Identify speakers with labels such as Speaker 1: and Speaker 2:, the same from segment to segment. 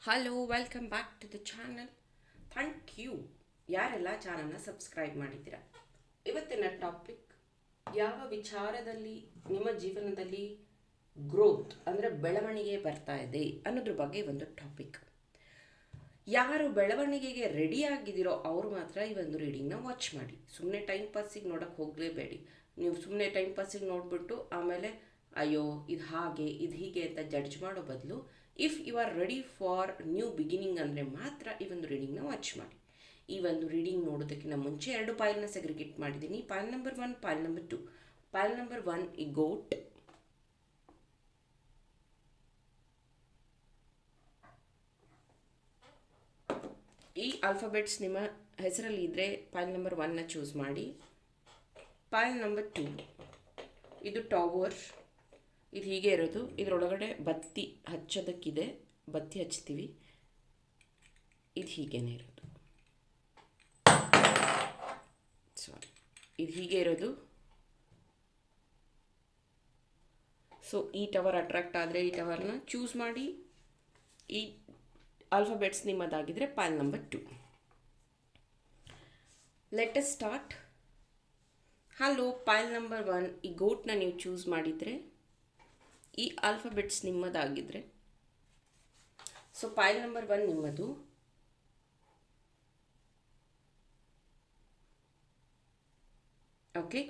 Speaker 1: Hello welcome back to the channel. Thank you ಯಾರೆಲ್ಲ ಚಾನಲ್ನ subscribe ಮಾಡಿದ್ದೀರಾ. ಇವತ್ತಿನ ಟಾಪಿಕ್, ಯಾವ ವಿಚಾರದಲ್ಲಿ ನಿಮ್ಮ ಜೀವನದಲ್ಲಿ ಗ್ರೋತ್ ಅಂದರೆ ಬೆಳವಣಿಗೆ ಬರ್ತಾ ಇದೆ ಅನ್ನೋದ್ರ ಬಗ್ಗೆ ಒಂದು ಟಾಪಿಕ್. ಯಾರು ಬೆಳವಣಿಗೆಗೆ ರೆಡಿ ಆಗಿದ್ದೀರೋ ಅವರು ಮಾತ್ರ ಈ ಒಂದು ರೀಡಿಂಗ್ನ ವಾಚ್ ಮಾಡಿ. ಸುಮ್ಮನೆ ಟೈಮ್ ಪಾಸಿಗೆ ನೋಡೋಕ್ಕೆ ಹೋಗಲೇಬೇಡಿ. ನೀವು ಸುಮ್ಮನೆ ಟೈಮ್ ಪಾಸಿಗೆ ನೋಡಿಬಿಟ್ಟು ಆಮೇಲೆ ಅಯ್ಯೋ ಇದು ಹಾಗೆ ಇದು ಹೀಗೆ ಅಂತ ಜಡ್ಜ್ ಮಾಡೋ ಬದಲು, if you are ready for new beginning ಅಂದರೆ ಮಾತ್ರ ಈ ಒಂದು ರೀಡಿಂಗ್ನ ವಾಚ್ ಮಾಡಿ. ಈ ಒಂದು ರೀಡಿಂಗ್ ನೋಡೋದಕ್ಕಿಂತ ಮುಂಚೆ 2 ಪಾಯಲ್ನ ಸೆಗ್ರಿಗೇಟ್ ಮಾಡಿದ್ದೀನಿ. Payal number 1, Payal number 2. Payal number 1 ಈ ಗೋಟ್, ಈ ಆಲ್ಫಾಬೆಟ್ಸ್ ನಿಮ್ಮ ಹೆಸರಲ್ಲಿ ಇದ್ದರೆ ಪಾಯಲ್ ನಂಬರ್ 1ನ ಚೂಸ್ ಮಾಡಿ. ಪಾಯಲ್ ನಂಬರ್ 2 ಇದು ಟವರ್. ಇದು ಹೀಗೆ ಇರೋದು. ಇದರೊಳಗಡೆ ಬತ್ತಿ ಹಚ್ಚೋದಕ್ಕಿದೆ, ಬತ್ತಿ ಹಚ್ತೀವಿ. ಇದು ಹೀಗೇನೆ ಇರೋದು. ಸಾರಿ, ಇದು ಹೀಗೆ ಇರೋದು. ಸೊ ಈ ಟವರ್ ಅಟ್ರಾಕ್ಟ್ ಆದರೆ ಈ ಟವರ್ನ ಚೂಸ್ ಮಾಡಿ. ಈ ಆಲ್ಫಾಬೆಟ್ಸ್ ನಿಮ್ಮದಾಗಿದ್ದರೆ pile number 2. Let us start. Hello, pile number 1 ಈ ಗೋಟ್ನ ನೀವು ಚೂಸ್ ಮಾಡಿದರೆ, ಈ ಆಲ್ಫಾಬೆಟ್ಸ್ ನಿಮ್ಮದಾಗಿದ್ದರೆ, ಸೊ ಪಾಯಲ್ ನಂಬರ್ 1 ನಿಮ್ಮದು. ಓಕೆ,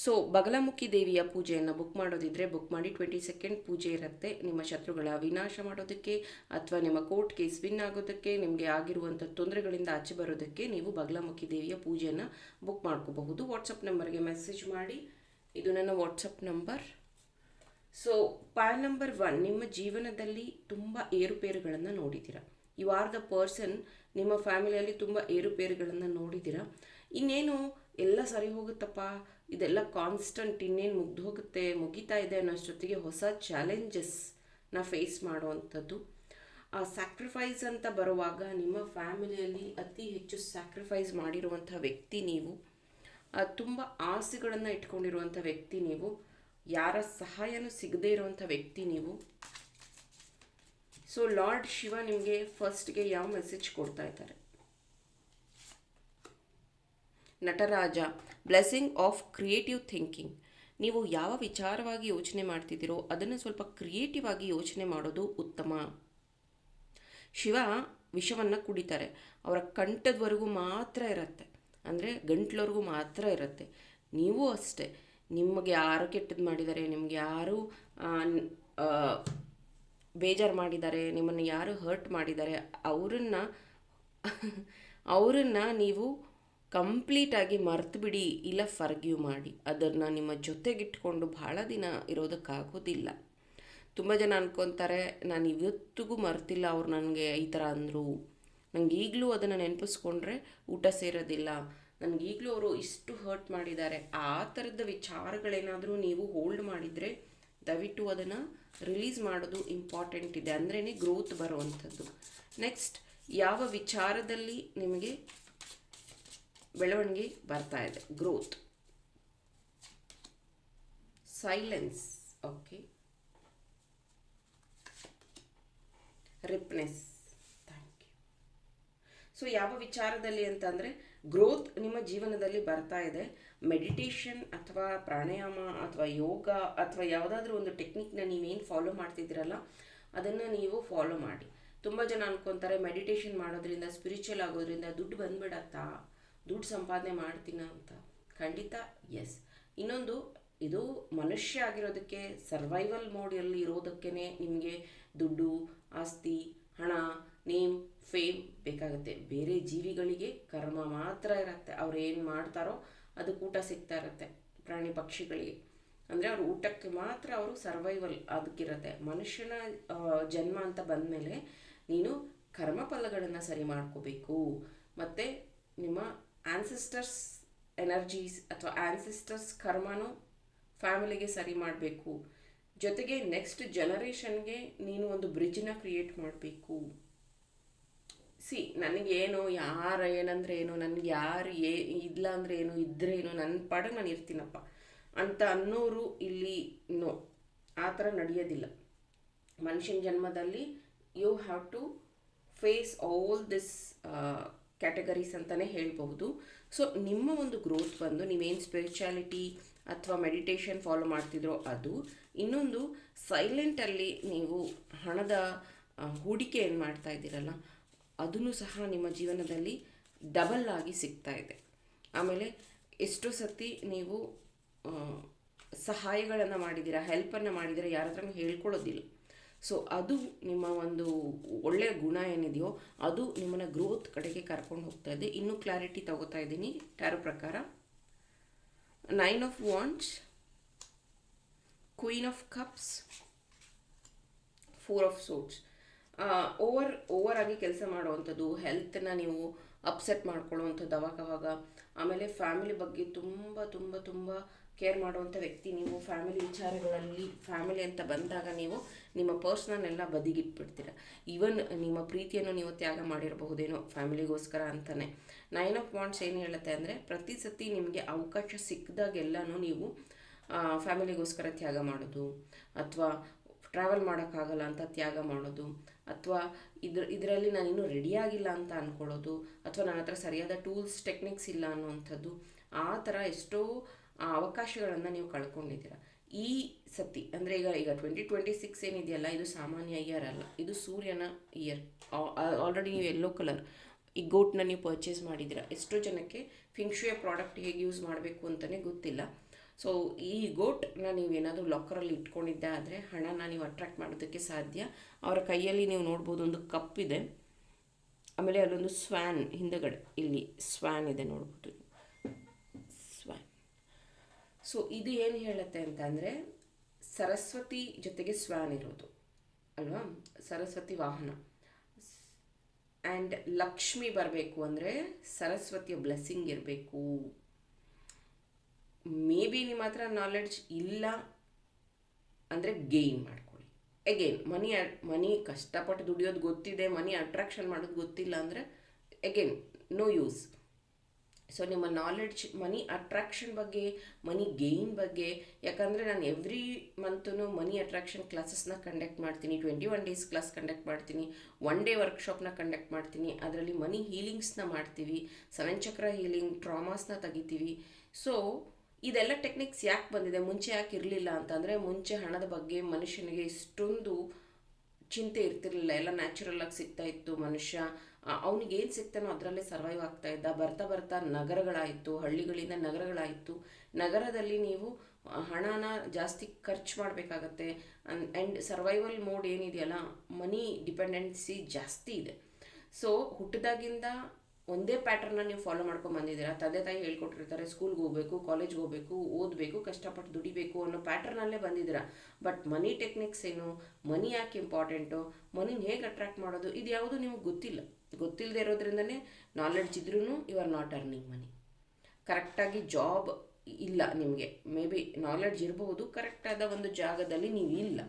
Speaker 1: ಸೊ ಬಗಲಾಮುಖಿ ದೇವಿಯ ಪೂಜೆಯನ್ನು ಬುಕ್ ಮಾಡೋದಿದ್ರೆ ಬುಕ್ ಮಾಡಿ. 20 ಸೆಕೆಂಡ್ ಪೂಜೆ ಇರುತ್ತೆ. ನಿಮ್ಮ ಶತ್ರುಗಳ ವಿನಾಶ ಮಾಡೋದಕ್ಕೆ ಅಥವಾ ನಿಮ್ಮ ಕೋರ್ಟ್ ಕೇಸ್ ವಿನ್ ಆಗೋದಕ್ಕೆ, ನಿಮಗೆ ಆಗಿರುವಂಥ ತೊಂದರೆಗಳಿಂದ ಆಚೆ ಬರೋದಕ್ಕೆ ನೀವು ಬಗಲಾಮುಖಿ ದೇವಿಯ ಪೂಜೆಯನ್ನು ಬುಕ್ ಮಾಡ್ಕೋಬಹುದು. ವಾಟ್ಸಪ್ ನಂಬರ್ಗೆ ಮೆಸೇಜ್ ಮಾಡಿ. ಇದು ನನ್ನ WhatsApp number. So Payal number 1 ನಿಮ್ಮ ಜೀವನದಲ್ಲಿ ತುಂಬ ಏರುಪೇರುಗಳನ್ನು ನೋಡಿದ್ದೀರಾ. You are the person. ನಿಮ್ಮ ಫ್ಯಾಮಿಲಿಯಲ್ಲಿ ತುಂಬ ಏರುಪೇರುಗಳನ್ನು ನೋಡಿದ್ದೀರಾ. ಇನ್ನೇನು ಎಲ್ಲ ಸರಿ ಹೋಗುತ್ತಪ್ಪ, ಇದೆಲ್ಲ ಕಾನ್ಸ್ಟಂಟ್, ಇನ್ನೇನು ಮುಗೀತಾ ಇದೆ ಅನ್ನೋಷ್ಟೊತ್ತಿಗೆ ಹೊಸ ಚಾಲೆಂಜಸ್ನ ಫೇಸ್ ಮಾಡುವಂಥದ್ದು. ಆ ಸ್ಯಾಕ್ರಿಫೈಸ್ ಅಂತ ಬರುವಾಗ ನಿಮ್ಮ ಫ್ಯಾಮಿಲಿಯಲ್ಲಿ ಅತಿ ಹೆಚ್ಚು ಸ್ಯಾಕ್ರಿಫೈಸ್ ಮಾಡಿರುವಂಥ ವ್ಯಕ್ತಿ ನೀವು. ತುಂಬ ಆಸೆಗಳನ್ನು ಇಟ್ಕೊಂಡಿರುವಂಥ ವ್ಯಕ್ತಿ ನೀವು. ಯಾರ ಸಹಾಯನೂ ಸಿಗದೇ ಇರುವಂಥ ವ್ಯಕ್ತಿ ನೀವು. ಸೊ ಲಾರ್ಡ್ ಶಿವ ನಿಮಗೆ ಫಸ್ಟ್ಗೆ ಯಾವ ಮೆಸೇಜ್ ಕೊಡ್ತಾ ಇದ್ದಾರೆ? Nataraja, blessing of creative thinking. ನೀವು ಯಾವ ವಿಚಾರವಾಗಿ ಯೋಚನೆ ಮಾಡ್ತಿದ್ದೀರೋ ಅದನ್ನು ಸ್ವಲ್ಪ ಕ್ರಿಯೇಟಿವ್ ಆಗಿ ಯೋಚನೆ ಮಾಡೋದು ಉತ್ತಮ. ಶಿವ ವಿಷವನ್ನು ಕುಡಿತಾರೆ. ಅವರ ಕಂಠದವರೆಗೂ ಮಾತ್ರ ಇರುತ್ತೆ, ಅಂದರೆ ಗಂಟ್ಲವರೆಗೂ ಮಾತ್ರ ಇರುತ್ತೆ. ನೀವು ಅಷ್ಟೇ, ನಿಮಗೆ ಯಾರು ಕೆಟ್ಟದ್ದು ಮಾಡಿದ್ದಾರೆ, ನಿಮಗೆ ಯಾರು ಬೇಜಾರು ಮಾಡಿದ್ದಾರೆ, ನಿಮ್ಮನ್ನು ಯಾರು ಹರ್ಟ್ ಮಾಡಿದ್ದಾರೆ, ಅವರನ್ನು ನೀವು ಕಂಪ್ಲೀಟಾಗಿ ಮರ್ತು ಬಿಡಿ, ಇಲ್ಲ ಫರ್ಗ್ಯೂ ಮಾಡಿ. ಅದನ್ನು ನಿಮ್ಮ ಜೊತೆಗಿಟ್ಕೊಂಡು ಭಾಳ ದಿನ ಇರೋದಕ್ಕಾಗೋದಿಲ್ಲ. ತುಂಬ ಜನ ಅನ್ಕೊತಾರೆ, ನಾನು ಇವತ್ತಿಗೂ ಮರ್ತಿಲ್ಲ, ಅವ್ರು ನನಗೆ ಈ ಥರ ಅಂದರು, ನನಗೆ ಈಗಲೂ ಅದನ್ನು ನೆನಪಿಸ್ಕೊಂಡ್ರೆ ಊಟ ಸೇರೋದಿಲ್ಲ, ನನಗೀಗಲೂ ಅವರು ಇಷ್ಟು ಹರ್ಟ್ ಮಾಡಿದ್ದಾರೆ. ಆ ಥರದ ವಿಚಾರಗಳೇನಾದರೂ ನೀವು ಹೋಲ್ಡ್ ಮಾಡಿದರೆ ದಯವಿಟ್ಟು ಅದನ್ನು ರಿಲೀಸ್ ಮಾಡೋದು ಇಂಪಾರ್ಟೆಂಟ್ ಇದೆ. ಅಂದ್ರೇ ಗ್ರೋತ್ ಬರುವಂಥದ್ದು. ನೆಕ್ಸ್ಟ್, ಯಾವ ವಿಚಾರದಲ್ಲಿ ನಿಮಗೆ ಬೆಳವಣಿಗೆ ಬರ್ತಾ ಇದೆ? Growth, silence, okay, ripeness. Thank you. So ಯಾವ ವಿಚಾರದಲ್ಲಿ ಅಂತಂದರೆ ಗ್ರೋತ್ ನಿಮ್ಮ ಜೀವನದಲ್ಲಿ ಬರ್ತಾ ಇದೆ. ಮೆಡಿಟೇಷನ್ ಅಥವಾ ಪ್ರಾಣಾಯಾಮ ಅಥವಾ ಯೋಗ ಅಥವಾ ಯಾವುದಾದ್ರೂ ಒಂದು ಟೆಕ್ನಿಕ್ನ ನೀವೇನು ಫಾಲೋ ಮಾಡ್ತಿದ್ದೀರಲ್ಲ ಅದನ್ನು ನೀವು ಫಾಲೋ ಮಾಡಿ. ತುಂಬ ಜನ ಅನ್ಕೊತಾರೆ ಮೆಡಿಟೇಷನ್ ಮಾಡೋದ್ರಿಂದ, ಸ್ಪಿರಿಚುವಲ್ ಆಗೋದ್ರಿಂದ ದುಡ್ಡು ಬಂದ್ಬಿಡತ್ತಾ, ದುಡ್ಡು ಸಂಪಾದನೆ ಮಾಡ್ತೀನ ಅಂತ. ಖಂಡಿತ ಎಸ್. ಇನ್ನೊಂದು, ಇದು ಮನುಷ್ಯ ಆಗಿರೋದಕ್ಕೆ, ಸರ್ವೈವಲ್ ಮೋಡಲ್ಲಿ ಇರೋದಕ್ಕೇ ನಿಮಗೆ ದುಡ್ಡು, ಆಸ್ತಿ, ಹಣ, ನೇಮ್, ಫೇಮ್ ಬೇಕಾಗುತ್ತೆ. ಬೇರೆ ಜೀವಿಗಳಿಗೆ ಕರ್ಮ ಮಾತ್ರ ಇರುತ್ತೆ. ಅವ್ರು ಏನು ಮಾಡ್ತಾರೋ ಅದಕ್ಕೆ ಊಟ ಸಿಗ್ತಾ ಇರುತ್ತೆ. ಪ್ರಾಣಿ ಪಕ್ಷಿಗಳಿಗೆ ಅಂದರೆ ಅವ್ರ ಊಟಕ್ಕೆ ಮಾತ್ರ ಅವರು ಸರ್ವೈವಲ್ ಅದಕ್ಕಿರುತ್ತೆ. ಮನುಷ್ಯನ ಜನ್ಮ ಅಂತ ಬಂದಮೇಲೆ ನೀನು ಕರ್ಮಫಲಗಳನ್ನು ಸರಿ ಮಾಡ್ಕೋಬೇಕು. ಮತ್ತು ನಿಮ್ಮ ಆ್ಯನ್ಸಿಸ್ಟರ್ಸ್ ಎನರ್ಜೀಸ್ ಅಥವಾ ಆ್ಯನ್ಸಿಸ್ಟರ್ಸ್ ಕರ್ಮನೂ ಫ್ಯಾಮಿಲಿಗೆ ಸರಿ ಮಾಡಬೇಕು. ಜೊತೆಗೆ ನೆಕ್ಸ್ಟ್ ಜನರೇಷನ್ಗೆ ನೀನು ಒಂದು ಬ್ರಿಡ್ಜನ್ನ ಕ್ರಿಯೇಟ್ ಮಾಡಬೇಕು. ನನಗೇನು ಯಾರು ಏನಂದ್ರೆ ಏನು, ನನಗೆ ಯಾರು ಇಲ್ಲ ಅಂದರೆ ಏನು, ಇದ್ದರೆ ಏನು, ನನ್ನ ಪಾಡಿಗೆ ನಾನು ಇರ್ತೀನಪ್ಪ ಅಂತ ಅನ್ನೋರು ಇಲ್ಲಿ ನೋ, ಆ ಥರ ನಡೆಯೋದಿಲ್ಲ. ಮನುಷ್ಯನ ಜನ್ಮದಲ್ಲಿ you have to face all this categories ಅಂತಲೇ ಹೇಳ್ಬಹುದು. ಸೊ ನಿಮ್ಮ ಒಂದು ಗ್ರೋತ್ ಬಂದು ನೀವೇನು ಸ್ಪಿರಿಚುಯಾಲಿಟಿ ಅಥವಾ ಮೆಡಿಟೇಷನ್ ಫಾಲೋ ಮಾಡ್ತಿದ್ರೋ ಅದು. ಇನ್ನೊಂದು ಸೈಲೆಂಟಲ್ಲಿ ನೀವು ಹಣದ ಹೂಡಿಕೆ ಏನು ಮಾಡ್ತಾ ಇದ್ದೀರಲ್ಲ ಅದನ್ನು ಸಹ ನಿಮ್ಮ ಜೀವನದಲ್ಲಿ ಡಬಲ್ ಆಗಿ ಸಿಗ್ತಾ ಇದೆ. ಆಮೇಲೆ ಎಷ್ಟೋ ಸತಿ ನೀವು ಸಹಾಯಗಳನ್ನು ಮಾಡಿದ್ದೀರಾ, ಹೆಲ್ಪನ್ನು ಮಾಡಿದ್ದೀರಾ, ಯಾರ ಹತ್ರನೂ ಹೇಳ್ಕೊಳ್ಳೋದಿಲ್ಲ. ಸೊ ಅದು ನಿಮ್ಮ ಒಂದು ಒಳ್ಳೆಯ ಗುಣ ಏನಿದೆಯೋ ಅದು ನಿಮ್ಮನ್ನು ಗ್ರೋತ್ ಕಡೆಗೆ ಕರ್ಕೊಂಡು ಹೋಗ್ತಾ ಇದೆ. ಇನ್ನೂ ಕ್ಲಾರಿಟಿ ತಗೋತಾ ಇದ್ದೀನಿ ಟ್ಯಾರೋ ಪ್ರಕಾರ. 9 of wands, queen of cups, 4 of swords. Over ಆಗಿ ಕೆಲಸ ಮಾಡುವಂಥದ್ದು, ಹೆಲ್ತನ್ನ ನೀವು ಅಪ್ಸೆಟ್ ಮಾಡ್ಕೊಳ್ಳುವಂಥದ್ದು ಅವಾಗವಾಗ. ಆಮೇಲೆ ಫ್ಯಾಮಿಲಿ ಬಗ್ಗೆ ತುಂಬ ತುಂಬ ತುಂಬ ಕೇರ್ ಮಾಡುವಂಥ ವ್ಯಕ್ತಿ ನೀವು. ಫ್ಯಾಮಿಲಿ ವಿಚಾರಗಳಲ್ಲಿ ಫ್ಯಾಮಿಲಿ ಅಂತ ಬಂದಾಗ ನೀವು ನಿಮ್ಮ ಪರ್ಸ್ನಲ್ನೆಲ್ಲ ಬದಿಗಿಟ್ಬಿಡ್ತೀರ. ಈವನ್ ನಿಮ್ಮ ಪ್ರೀತಿಯನ್ನು ನೀವು ತ್ಯಾಗ ಮಾಡಿರಬಹುದೇನೋ ಫ್ಯಾಮಿಲಿಗೋಸ್ಕರ ಅಂತಲೇ. 9 ಆಫ್ ವಾಂಡ್ಸ್ ಏನು ಹೇಳುತ್ತೆ ಅಂದರೆ, ಪ್ರತಿ ಸತಿ ನಿಮಗೆ ಅವಕಾಶ ಸಿಕ್ಕಿದಾಗೆಲ್ಲನೂ ನೀವು ಫ್ಯಾಮಿಲಿಗೋಸ್ಕರ ತ್ಯಾಗ ಮಾಡೋದು, ಅಥವಾ ಟ್ರಾವೆಲ್ ಮಾಡೋಕ್ಕಾಗಲ್ಲ ಅಂತ ತ್ಯಾಗ ಮಾಡೋದು, ಅಥವಾ ಇದರಲ್ಲಿ ನಾನಿನ್ನೂ ರೆಡಿಯಾಗಿಲ್ಲ ಅಂತ ಅಂದ್ಕೊಳ್ಳೋದು, ಅಥವಾ ನನ್ನ ಹತ್ರ ಸರಿಯಾದ ಟೂಲ್ಸ್ ಟೆಕ್ನಿಕ್ಸ್ ಇಲ್ಲ ಅನ್ನುವಂಥದ್ದು. ಆ ಥರ ಎಷ್ಟೋ ಅವಕಾಶಗಳನ್ನು ನೀವು ಕಳ್ಕೊಂಡಿದ್ದೀರ ಈ ಸತಿ. ಅಂದರೆ ಈಗ 2026 ಏನಿದೆಯಲ್ಲ, ಇದು ಸಾಮಾನ್ಯ ಇಯರ್ ಅಲ್ಲ, ಇದು ಸೂರ್ಯನ ಇಯರ್. ಆಲ್ರೆಡಿ ನೀವು ಯೆಲ್ಲೋ ಕಲರ್ ಈ ಗೋಟ್ನ ನೀವು ಪರ್ಚೇಸ್ ಮಾಡಿದ್ದೀರಾ. ಎಷ್ಟೋ ಜನಕ್ಕೆ ಫಿಂಕ್ಷುಯ ಪ್ರಾಡಕ್ಟ್ ಹೇಗೆ ಯೂಸ್ ಮಾಡಬೇಕು ಅಂತಲೇ ಗೊತ್ತಿಲ್ಲ. ಸೊ ಈ ಗೋಟ್ನ ನೀವೇನಾದರೂ ಲಾಕರಲ್ಲಿ ಇಟ್ಕೊಂಡಿದ್ದೆ ಆದರೆ ಹಣನ ನೀವು ಅಟ್ರಾಕ್ಟ್ ಮಾಡೋದಕ್ಕೆ ಸಾಧ್ಯ. ಅವರ ಕೈಯಲ್ಲಿ ನೀವು ನೋಡ್ಬೋದು ಒಂದು ಕಪ್ ಇದೆ, ಆಮೇಲೆ ಅಲ್ಲೊಂದು ಸ್ವ್ಯಾನ್ ಹಿಂದಗಡೆ ಇಲ್ಲಿ ಸ್ವ್ಯಾನ್ ಇದೆ ನೋಡ್ಬೋದು, ಸ್ವ್ಯಾನ್. ಸೊ ಇದು ಏನು ಹೇಳುತ್ತೆ ಅಂತಂದರೆ, ಸರಸ್ವತಿ ಜೊತೆಗೆ ಸ್ವ್ಯಾನ್ ಇರೋದು ಅಲ್ವಾ, ಸರಸ್ವತಿ ವಾಹನ. ಆ್ಯಂಡ್ ಲಕ್ಷ್ಮಿ ಬರಬೇಕು ಅಂದರೆ ಸರಸ್ವತಿಯ ಬ್ಲೆಸ್ಸಿಂಗ್ ಇರಬೇಕು. ಮೇ ಬಿ ನಿಮ್ಮ ಹತ್ರ ನಾಲೆಡ್ಜ್ ಇಲ್ಲ ಅಂದರೆ ಗೇನ್ ಮಾಡ್ಕೊಳ್ಳಿ. ಎಗೇನ್ ಮನಿ ಕಷ್ಟಪಟ್ಟು ದುಡಿಯೋದು ಗೊತ್ತಿದೆ, ಮನಿ ಅಟ್ರಾಕ್ಷನ್ ಮಾಡೋದು ಗೊತ್ತಿಲ್ಲ ಅಂದರೆ ಎಗೇನ್ ನೋ ಯೂಸ್. ಸೊ ನಿಮ್ಮ ನಾಲೆಡ್ಜ್ ಮನಿ ಅಟ್ರಾಕ್ಷನ್ ಬಗ್ಗೆ, ಮನಿ ಗೇನ್ ಬಗ್ಗೆ, ಯಾಕಂದರೆ ನಾನು ಎವ್ರಿ ಮಂತೂ ಮನಿ ಅಟ್ರಾಕ್ಷನ್ ಕ್ಲಾಸಸ್ನ ಕಂಡಕ್ಟ್ ಮಾಡ್ತೀನಿ. 21 ಡೇಸ್ ಕ್ಲಾಸ್ ಕಂಡಕ್ಟ್ ಮಾಡ್ತೀನಿ, 1 ಡೇ ವರ್ಕ್ಶಾಪ್ನ ಕಂಡಕ್ಟ್ ಮಾಡ್ತೀನಿ. ಅದರಲ್ಲಿ ಮನಿ ಹೀಲಿಂಗ್ಸ್ನ ಮಾಡ್ತೀವಿ, 7 ಚಕ್ರ ಹೀಲಿಂಗ್, ಟ್ರಾಮಾಸ್ನ ತೆಗಿತೀವಿ. ಸೊ ಇದೆಲ್ಲ ಟೆಕ್ನಿಕ್ಸ್ ಯಾಕೆ ಬಂದಿದೆ, ಮುಂಚೆ ಯಾಕೆ ಇರಲಿಲ್ಲ ಅಂತಂದರೆ, ಮುಂಚೆ ಹಣದ ಬಗ್ಗೆ ಮನುಷ್ಯನಿಗೆ ಇಷ್ಟೊಂದು ಚಿಂತೆ ಇರ್ತಿರ್ಲಿಲ್ಲ. ಎಲ್ಲ ನ್ಯಾಚುರಲ್ ಆಗಿ ಸಿಗ್ತಾ ಇತ್ತು. ಮನುಷ್ಯ ಅವನಿಗೆ ಏನು ಸಿಗ್ತಾನೋ ಅದರಲ್ಲೇ ಸರ್ವೈವ್ ಆಗ್ತಾ ಇದ್ದ. ಬರ್ತಾ ಬರ್ತಾ ನಗರಗಳಾಯಿತು, ಹಳ್ಳಿಗಳಿಂದ ನಗರಗಳಾಯಿತು. ನಗರದಲ್ಲಿ ನೀವು ಹಣನ ಜಾಸ್ತಿ ಖರ್ಚು ಮಾಡಬೇಕಾಗತ್ತೆ. ಆ್ಯಂಡ್ ಸರ್ವೈವಲ್ ಮೋಡ್ ಏನಿದೆಯಲ್ಲ, ಮನಿ ಡಿಪೆಂಡೆನ್ಸಿ ಜಾಸ್ತಿ ಇದೆ. ಸೊ ಹುಟ್ಟಿದಾಗಿಂದ ಒಂದೇ ಪ್ಯಾಟರ್ನ ನೀವು ಫಾಲೋ ಮಾಡ್ಕೊಂಡು ಬಂದಿದ್ದೀರಾ. ತಂದೆ ತಾಯಿ ಹೇಳ್ಕೊಟ್ಟಿರ್ತಾರೆ, ಸ್ಕೂಲ್ಗೆ ಹೋಗಬೇಕು, ಕಾಲೇಜ್ಗೆ ಹೋಗಬೇಕು, ಓದಬೇಕು, ಕಷ್ಟಪಟ್ಟು ದುಡಿಬೇಕು ಅನ್ನೋ ಪ್ಯಾಟರ್ನಲ್ಲೇ ಬಂದಿದ್ದೀರಾ. ಬಟ್ ಮನಿ ಟೆಕ್ನಿಕ್ಸ್ ಏನು, ಮನಿ ಯಾಕೆ ಇಂಪಾರ್ಟೆಂಟು, ಮನಿನ ಹೇಗೆ ಅಟ್ರಾಕ್ಟ್ ಮಾಡೋದು, ಇದು ಯಾವುದು ನಿಮಗೆ ಗೊತ್ತಿಲ್ಲ. ಗೊತ್ತಿಲ್ಲದೆ ಇರೋದ್ರಿಂದನೇ ನಾಲೆಡ್ಜ್ ಇದ್ರೂ you are not earning money. ಕರೆಕ್ಟಾಗಿ ಜಾಬ್ ಇಲ್ಲ ನಿಮಗೆ. ಮೇ ಬಿ ನಾಲೆಡ್ಜ್ ಇರಬಹುದು, ಕರೆಕ್ಟಾದ ಒಂದು ಜಾಗದಲ್ಲಿ ನೀವು ಇಲ್ಲ,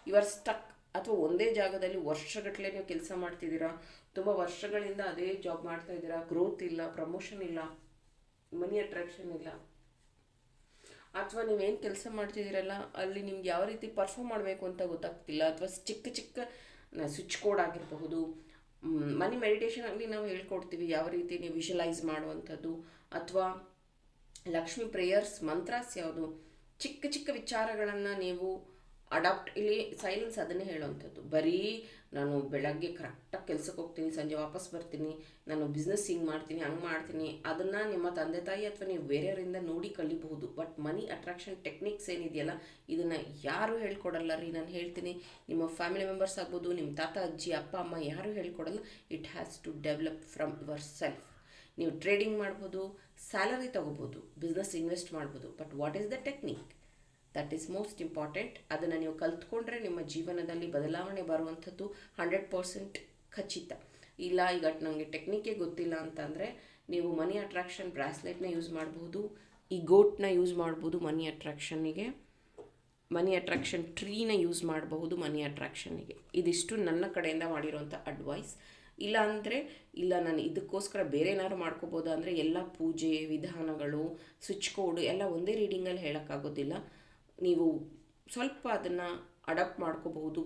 Speaker 1: ಯು ಆರ್ ಸ್ಟಕ್. ಅಥವಾ ಒಂದೇ ಜಾಗದಲ್ಲಿ ವರ್ಷಗಟ್ಟಲೆ ನೀವು ಕೆಲಸ ಮಾಡ್ತಿದ್ದೀರಾ, ತುಂಬ ವರ್ಷಗಳಿಂದ ಅದೇ ಜಾಬ್ ಮಾಡ್ತಾ ಇದ್ದೀರಾ, ಗ್ರೋತ್ ಇಲ್ಲ, ಪ್ರಮೋಷನ್ ಇಲ್ಲ, ಮನಿ ಅಟ್ರಾಕ್ಷನ್ ಇಲ್ಲ. ಅಥವಾ ನೀವೇನು ಕೆಲಸ ಮಾಡ್ತಿದ್ದೀರಲ್ಲ ಅಲ್ಲಿ ನಿಮ್ಗೆ ಯಾವ ರೀತಿ ಪರ್ಫಾರ್ಮ್ ಮಾಡಬೇಕು ಅಂತ ಗೊತ್ತಾಗ್ತಿಲ್ಲ. ಅಥವಾ ಚಿಕ್ಕ ಚಿಕ್ಕ ಸ್ವಿಚ್ ಕೋಡ್ ಆಗಿರಬಹುದು. ಮನಿ ಮೆಡಿಟೇಷನಲ್ಲಿ ನಾವು ಹೇಳ್ಕೊಡ್ತೀವಿ ಯಾವ ರೀತಿ ನೀವು ವಿಷುವಲೈಸ್ ಮಾಡುವಂಥದ್ದು, ಅಥವಾ ಲಕ್ಷ್ಮಿ ಪ್ರೇಯರ್ಸ್ ಮಂತ್ರಾಸ್ ಯಾವುದು, ಚಿಕ್ಕ ಚಿಕ್ಕ ವಿಚಾರಗಳನ್ನು ನೀವು ಅಡಾಪ್ಟ್. ಇಲ್ಲಿ ಸೈಲೆನ್ಸ್ ಅದನ್ನೇ ಹೇಳುವಂಥದ್ದು. ಬರೀ ನಾನು ಬೆಳಗ್ಗೆ ಕರೆಕ್ಟಾಗಿ ಕೆಲಸಕ್ಕೆ ಹೋಗ್ತೀನಿ, ಸಂಜೆ ವಾಪಸ್ ಬರ್ತೀನಿ, ನಾನು ಬಿಸ್ನೆಸ್ ಹಿಂಗೆ ಮಾಡ್ತೀನಿ, ಹಂಗೆ ಮಾಡ್ತೀನಿ, ಅದನ್ನು ನಿಮ್ಮ ತಂದೆ ತಾಯಿ ಅಥವಾ ನೀವು ಬೇರೆಯವರಿಂದ ನೋಡಿ ಕಲಿಬಹುದು. ಬಟ್ ಮನಿ ಅಟ್ರಾಕ್ಷನ್ ಟೆಕ್ನಿಕ್ಸ್ ಏನಿದೆಯಲ್ಲ, ಇದನ್ನು ಯಾರೂ ಹೇಳ್ಕೊಡಲ್ಲ ರೀ. ನಾನು ಹೇಳ್ತೀನಿ, ನಿಮ್ಮ ಫ್ಯಾಮಿಲಿ ಮೆಂಬರ್ಸ್ ಆಗ್ಬೋದು, ನಿಮ್ಮ ತಾತ ಅಜ್ಜಿ ಅಪ್ಪ ಅಮ್ಮ ಯಾರೂ ಹೇಳ್ಕೊಡಲ್ಲ. It has to develop from yourself. ನೀವು ಟ್ರೇಡಿಂಗ್ ಮಾಡ್ಬೋದು, ಸ್ಯಾಲರಿ ತೊಗೋಬೋದು, ಬಿಸ್ನೆಸ್ ಇನ್ವೆಸ್ಟ್ ಮಾಡ್ಬೋದು. But what is the technique, that is most important. ಅದನ್ನು ನೀವು ಕಲ್ತ್ಕೊಂಡ್ರೆ ನಿಮ್ಮ ಜೀವನದಲ್ಲಿ ಬದಲಾವಣೆ ಬರುವಂಥದ್ದು 100% ಖಚಿತ. ಇಲ್ಲ ಈಗ ನನಗೆ ಟೆಕ್ನಿಕ್ಕೇ ಗೊತ್ತಿಲ್ಲ ಅಂತಂದರೆ ನೀವು ಮನಿ ಅಟ್ರಾಕ್ಷನ್ ಬ್ರಾಸ್ಲೆಟ್ನ ಯೂಸ್ ಮಾಡ್ಬೋದು, ಈ ಗೋಟ್ನ ಯೂಸ್ ಮಾಡ್ಬೋದು ಮನಿ ಅಟ್ರಾಕ್ಷನ್ನಿಗೆ, ಮನಿ ಅಟ್ರಾಕ್ಷನ್ ಟ್ರೀನ ಯೂಸ್ ಮಾಡಬಹುದು ಮನಿ ಅಟ್ರಾಕ್ಷನ್ನಿಗೆ. ಇದಿಷ್ಟು ನನ್ನ ಕಡೆಯಿಂದ ಮಾಡಿರೋಂಥ ಅಡ್ವೈಸ್. ಇಲ್ಲ ಅಂದರೆ ಇಲ್ಲ ನಾನು ಇದಕ್ಕೋಸ್ಕರ ಬೇರೆ ಏನಾದ್ರು ಮಾಡ್ಕೋಬೋದಾ ಅಂದರೆ, ಎಲ್ಲ ಪೂಜೆ ವಿಧಾನಗಳು ಸ್ವಿಚ್ ಕೋಡ್ ಎಲ್ಲ ಒಂದೇ ರೀಡಿಂಗಲ್ಲಿ ಹೇಳೋಕ್ಕಾಗೋದಿಲ್ಲ. ನೀವು ಸ್ವಲ್ಪ ಅದನ್ನು ಅಡಾಪ್ಟ್ ಮಾಡ್ಕೋಬಹುದು.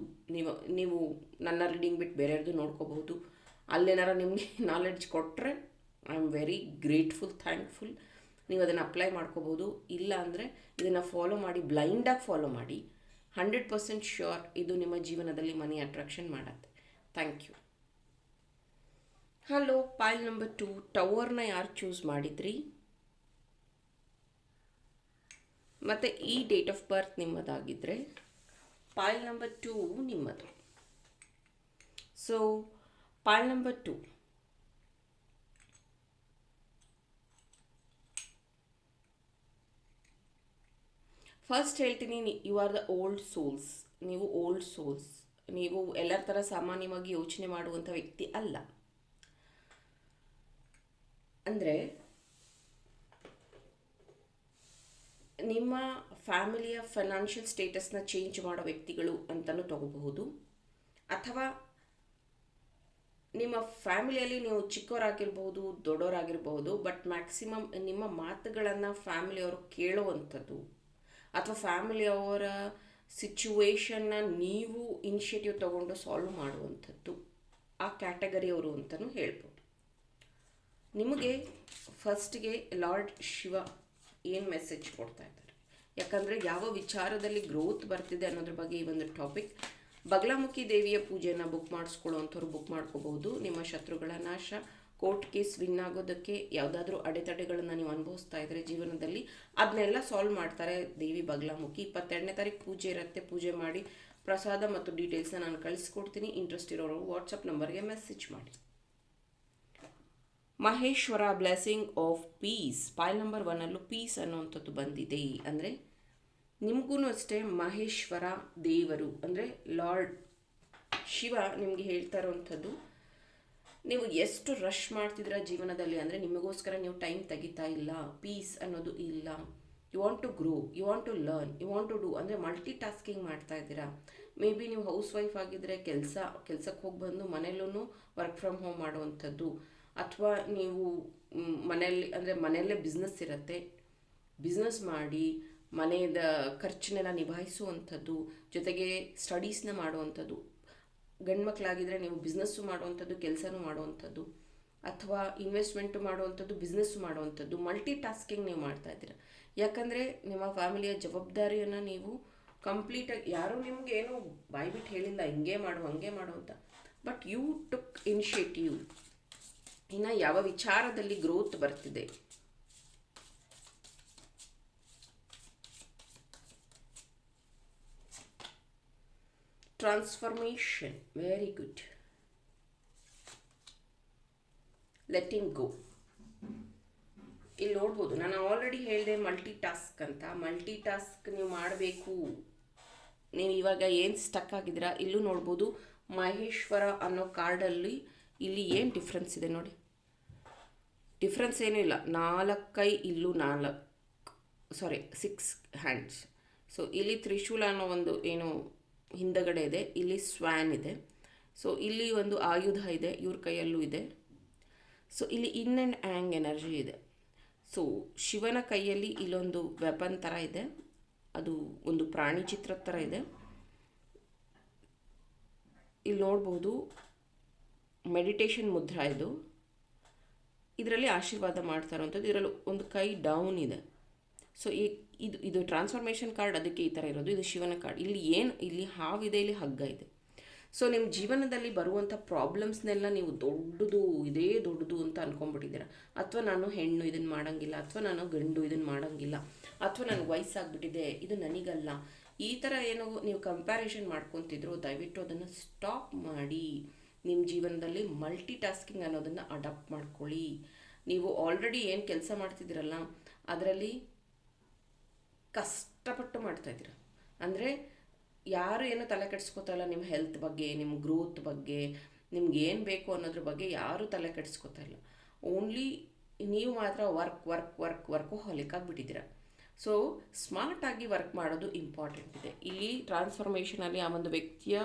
Speaker 1: ನೀವು ನನ್ನ ರೀಡಿಂಗ್ ಬಿಟ್ಟು ಬೇರೆಯವ್ರದ್ದು ನೋಡ್ಕೋಬಹುದು. ಅಲ್ಲೇನಾರ ನಿಮಗೆ ನಾಲೆಡ್ಜ್ ಕೊಟ್ಟರೆ I am very grateful, thankful. ನೀವು ಅದನ್ನು ಅಪ್ಲೈ ಮಾಡ್ಕೋಬೋದು. ಇಲ್ಲ ಅಂದರೆ ಇದನ್ನು ಫಾಲೋ ಮಾಡಿ, ಬ್ಲೈಂಡಾಗಿ ಫಾಲೋ ಮಾಡಿ. 100% ಶ್ಯೂರ್ ಇದು ನಿಮ್ಮ ಜೀವನದಲ್ಲಿ ಮನಿ ಅಟ್ರಾಕ್ಷನ್ ಮಾಡತ್ತೆ. Thank you. Hello, pile number 2 ಟವರ್ನ ಯಾರು ಚೂಸ್ ಮಾಡಿದ್ರಿ? ಮತ್ತು ಈ ಡೇಟ್ ಆಫ್ ಬರ್ತ್ ನಿಮ್ಮದಾಗಿದ್ದರೆ ಪಾಯಿಲ್ ನಂಬರ್ 2 ನಿಮ್ಮದು. ಸೊ ಪಾಯಿಲ್ ನಂಬರ್ 2, ಫಸ್ಟ್ ಹೇಳ್ತೀನಿ, you are the old souls. ನೀವು ಓಲ್ಡ್ ಸೋಲ್ಸ್. ನೀವು ಎಲ್ಲರ ಥರ ಸಾಮಾನ್ಯವಾಗಿ ಯೋಚನೆ ಮಾಡುವಂಥ ವ್ಯಕ್ತಿ ಅಲ್ಲ. ಅಂದರೆ ನಿಮ್ಮ ಫ್ಯಾಮಿಲಿಯ ಫೈನಾನ್ಷಿಯಲ್ ಸ್ಟೇಟಸ್ನ ಚೇಂಜ್ ಮಾಡೋ ವ್ಯಕ್ತಿಗಳು ಅಂತಲೂ ತಗೋಬಹುದು. ಅಥವಾ ನಿಮ್ಮ ಫ್ಯಾಮಿಲಿಯಲ್ಲಿ ನೀವು ಚಿಕ್ಕವರಾಗಿರ್ಬೋದು, ದೊಡ್ಡವರಾಗಿರ್ಬೋದು, ಬಟ್ ಮ್ಯಾಕ್ಸಿಮಮ್ ನಿಮ್ಮ ಮಾತುಗಳನ್ನು ಫ್ಯಾಮಿಲಿಯವರು ಕೇಳುವಂಥದ್ದು, ಅಥವಾ ಫ್ಯಾಮಿಲಿಯವರ ಸಿಚುವೇಶನ್ನ ನೀವು ಇನಿಷಿಯೇಟಿವ್ ತಗೊಂಡು ಸಾಲ್ವ್ ಮಾಡುವಂಥದ್ದು, ಆ ಕ್ಯಾಟಗರಿಯವರು ಅಂತಲೂ ಹೇಳ್ಬೋದು. ನಿಮಗೆ ಫಸ್ಟ್ಗೆ ಲಾರ್ಡ್ ಶಿವ ಏನು ಮೆಸೇಜ್ ಕೊಡ್ತಾ ಇದ್ದಾರೆ, ಯಾಕಂದರೆ ಯಾವ ವಿಚಾರದಲ್ಲಿ ಗ್ರೋತ್ ಬರ್ತಿದೆ ಅನ್ನೋದ್ರ ಬಗ್ಗೆ ಈ ಒಂದು ಟಾಪಿಕ್. ಬಗಲಾಮುಖಿ ದೇವಿಯ ಪೂಜೆಯನ್ನು ಬುಕ್ ಮಾಡಿಸ್ಕೊಳ್ಳೋವಂಥವ್ರು ಬುಕ್ ಮಾಡ್ಕೋಬಹುದು. ನಿಮ್ಮ ಶತ್ರುಗಳ ನಾಶ, ಕೋರ್ಟ್ ಕೇಸ್ ವಿನ್ ಆಗೋದಕ್ಕೆ, ಯಾವುದಾದ್ರೂ ಅಡೆತಡೆಗಳನ್ನು ನೀವು ಅನುಭವಿಸ್ತಾ ಇದ್ದರೆ ಜೀವನದಲ್ಲಿ, ಅದನ್ನೆಲ್ಲ ಸಾಲ್ವ್ ಮಾಡ್ತಾರೆ ದೇವಿ ಬಗಲಾಮುಖಿ. 22ನೇ ತಾರೀಕು ಪೂಜೆ ಇರುತ್ತೆ. ಪೂಜೆ ಮಾಡಿ ಪ್ರಸಾದ ಮತ್ತು ಡೀಟೇಲ್ಸ್ನ ನಾನು ಕಳಿಸ್ಕೊಡ್ತೀನಿ. ಇಂಟ್ರೆಸ್ಟ್ ಇರೋರು ವಾಟ್ಸಪ್ ನಂಬರ್ಗೆ ಮೆಸೇಜ್ ಮಾಡಿ. Maheshwara blessing of peace, pile number 1ಅಲ್ಲೂ ಪೀಸ್ ಅನ್ನುವಂಥದ್ದು ಬಂದಿದೆ. ಅಂದರೆ ನಿಮಗೂ ಅಷ್ಟೇ ಮಹೇಶ್ವರ ದೇವರು ಅಂದರೆ ಲಾರ್ಡ್ ಶಿವ ನಿಮಗೆ ಹೇಳ್ತಾ ಇರೋವಂಥದ್ದು, ನೀವು ಎಷ್ಟು ರಶ್ ಮಾಡ್ತಿದ್ದೀರಾ ಜೀವನದಲ್ಲಿ, ಅಂದರೆ ನಿಮಗೋಸ್ಕರ ನೀವು ಟೈಮ್ ತೆಗಿತಾ ಇಲ್ಲ, ಪೀಸ್ ಅನ್ನೋದು ಇಲ್ಲ. You want to grow, you want to learn, you want to do, ಅಂದರೆ ಮಲ್ಟಿ ಟಾಸ್ಕಿಂಗ್ ಮಾಡ್ತಾ ಇದ್ದೀರಾ. ಮೇ ಬಿ ನೀವು ಹೌಸ್ ವೈಫ್ ಆಗಿದ್ದರೆ ಕೆಲಸಕ್ಕೆ ಹೋಗಿ ಬಂದು ಮನೇಲೂ ವರ್ಕ್ ಫ್ರಮ್ ಹೋಮ್ ಮಾಡುವಂಥದ್ದು, ಅಥವಾ ನೀವು ಮನೆಯಲ್ಲೇ ಬಿಸ್ನೆಸ್ ಇರುತ್ತೆ, ಬಿಸ್ನೆಸ್ ಮಾಡಿ ಮನೆಯದ ಖರ್ಚನ್ನೆಲ್ಲ ನಿಭಾಯಿಸುವಂಥದ್ದು, ಜೊತೆಗೆ ಸ್ಟಡೀಸ್ನ ಮಾಡುವಂಥದ್ದು. ಗಂಡು ಮಕ್ಕಳಾಗಿದ್ದರೆ ನೀವು ಬಿಸ್ನೆಸ್ಸು ಮಾಡುವಂಥದ್ದು, ಕೆಲಸನೂ ಮಾಡುವಂಥದ್ದು, ಅಥವಾ ಇನ್ವೆಸ್ಟ್ಮೆಂಟು ಮಾಡುವಂಥದ್ದು, ಬಿಸ್ನೆಸ್ಸು ಮಾಡುವಂಥದ್ದು, ಮಲ್ಟಿ ಟಾಸ್ಕಿಂಗ್ ನೀವು ಮಾಡ್ತಾ ಇದ್ದೀರಾ. ಯಾಕಂದರೆ ನಿಮ್ಮ ಫ್ಯಾಮಿಲಿಯ ಜವಾಬ್ದಾರಿಯನ್ನು ನೀವು ಕಂಪ್ಲೀಟಾಗಿ, ಯಾರೂ ನಿಮ್ಗೆ ಏನೂ ಬಾಯ್ಬಿಟ್ಟು ಹೇಳಿಲ್ಲ ಹಿಂಗೆ ಮಾಡು ಹಂಗೆ ಮಾಡು ಅಂತ, ಬಟ್ ಯು ಟುಕ್ ಇನಿಷಿಯೇಟಿವ್. ಇನ್ನು ಯಾವ ವಿಚಾರದಲ್ಲಿ ಗ್ರೋತ್ ಬರ್ತಿದೆ, ಟ್ರಾನ್ಸ್ಫಾರ್ಮೇಷನ್, ವೆರಿ ಗುಡ್. ಲೆಟ್ಟಿಂಗ್ ಗೋ. ಇಲ್ಲಿ ನೋಡ್ಬೋದು, ನಾನು ಆಲ್ರೆಡಿ ಹೇಳಿದೆ ಮಲ್ಟಿ ಟಾಸ್ಕ್ ಅಂತ. ಮಲ್ಟಿ ಟಾಸ್ಕ್ ನೀವು ಮಾಡಬೇಕು. ನೀವು ಇವಾಗ ಏನು ಸ್ಟಕ್ ಆಗಿದ್ದೀರಾ ಇಲ್ಲೂ ನೋಡ್ಬೋದು. ಮಹೇಶ್ವರ ಅನ್ನೋ ಕಾರ್ಡಲ್ಲಿ ಇಲ್ಲಿ ಏನು ಡಿಫ್ರೆನ್ಸ್ ಇದೆ ನೋಡಿ. ಡಿಫ್ರೆನ್ಸ್ ಏನೂ ಇಲ್ಲ. 4 ಕೈ, ಇಲ್ಲೂ 6 ಹ್ಯಾಂಡ್ಸ್. ಸೊ ಇಲ್ಲಿ ತ್ರಿಶೂಲ ಅನ್ನೋ ಒಂದು ಏನು ಹಿಂದಗಡೆ ಇದೆ, ಇಲ್ಲಿ ಸ್ವ್ಯಾನ್ ಇದೆ. ಸೊ ಇಲ್ಲಿ ಒಂದು ಆಯುಧ ಇದೆ, ಇವ್ರ ಕೈಯಲ್ಲೂ ಇದೆ. ಸೊ ಇಲ್ಲಿ ಇನ್ ಆ್ಯಂಡ್ ಆ್ಯಂಗ್ ಎನರ್ಜಿ ಇದೆ. ಸೊ ಶಿವನ ಕೈಯಲ್ಲಿ ಇಲ್ಲೊಂದು ವೆಪನ್ ಥರ ಇದೆ, ಅದು ಒಂದು ಪ್ರಾಣಿ ಚಿತ್ರದ ಥರ ಇದೆ. ಇಲ್ಲಿ ನೋಡ್ಬೋದು ಮೆಡಿಟೇಷನ್ ಮುದ್ರಾ ಇದು. ಇದರಲ್ಲಿ ಆಶೀರ್ವಾದ ಮಾಡ್ತಾ ಇರೋವಂಥದ್ದು. ಇದರಲ್ಲಿ ಒಂದು ಕೈ ಡೌನ್ ಇದೆ. ಸೊ ಇದು ಟ್ರಾನ್ಸ್ಫಾರ್ಮೇಷನ್ ಕಾರ್ಡ್, ಅದಕ್ಕೆ ಈ ಥರ ಇರೋದು. ಇದು ಶಿವನ ಕಾರ್ಡ್. ಇಲ್ಲಿ ಹಾವಿದೆ, ಇಲ್ಲಿ ಹಗ್ಗ ಇದೆ. ಸೊ ನಿಮ್ಮ ಜೀವನದಲ್ಲಿ ಬರುವಂಥ ಪ್ರಾಬ್ಲಮ್ಸ್ನೆಲ್ಲ ನೀವು ದೊಡ್ಡದು ಅಂತ ಅಂದ್ಕೊಂಡ್ಬಿಟ್ಟಿದ್ದೀರಾ. ಅಥವಾ ನಾನು ಹೆಣ್ಣು ಇದನ್ನು ಮಾಡೋಂಗಿಲ್ಲ, ಅಥವಾ ನಾನು ಗಂಡು ಇದನ್ನು ಮಾಡೋಂಗಿಲ್ಲ, ಅಥವಾ ನನಗೆ ವಯಸ್ಸಾಗ್ಬಿಟ್ಟಿದೆ, ಇದು ನನಗಲ್ಲ, ಈ ಥರ ಏನೋ ನೀವು ಕಂಪ್ಯಾರಿಷನ್ ಮಾಡ್ಕೊತಿದ್ರು. ದಯವಿಟ್ಟು ಅದನ್ನು ಸ್ಟಾಪ್ ಮಾಡಿ. ನಿಮ್ಮ ಜೀವನದಲ್ಲಿ ಮಲ್ಟಿ ಟಾಸ್ಕಿಂಗ್ ಅನ್ನೋದನ್ನು ಅಡಾಪ್ಟ್ ಮಾಡ್ಕೊಳ್ಳಿ. ನೀವು ಆಲ್ರೆಡಿ ಏನು ಕೆಲಸ ಮಾಡ್ತಿದ್ದೀರಲ್ಲ ಅದರಲ್ಲಿ ಕಷ್ಟಪಟ್ಟು ಮಾಡ್ತಾಯಿದ್ದೀರ. ಅಂದರೆ ಯಾರು ಏನೂ ತಲೆ ಕೆಡಿಸ್ಕೋತಾ ಇಲ್ಲ ನಿಮ್ಮ ಹೆಲ್ತ್ ಬಗ್ಗೆ, ನಿಮ್ಮ ಗ್ರೋತ್ ಬಗ್ಗೆ, ನಿಮ್ಗೆ ಏನು ಬೇಕು ಅನ್ನೋದ್ರ ಬಗ್ಗೆ ಯಾರೂ ತಲೆ ಕೆಡಿಸ್ಕೋತಾ ಇಲ್ಲ. ಓನ್ಲಿ ನೀವು ಮಾತ್ರ ವರ್ಕೋಹಾಲಿಕ್ ಆಗಿಬಿಟ್ಟಿದ್ದೀರ. ಸೊ ಸ್ಮಾರ್ಟಾಗಿ ವರ್ಕ್ ಮಾಡೋದು ಇಂಪಾರ್ಟೆಂಟ್ ಇದೆ. ಇಲ್ಲಿ ಟ್ರಾನ್ಸ್ಫಾರ್ಮೇಷನಲ್ಲಿ ಆ ಒಂದು ವ್ಯಕ್ತಿಯ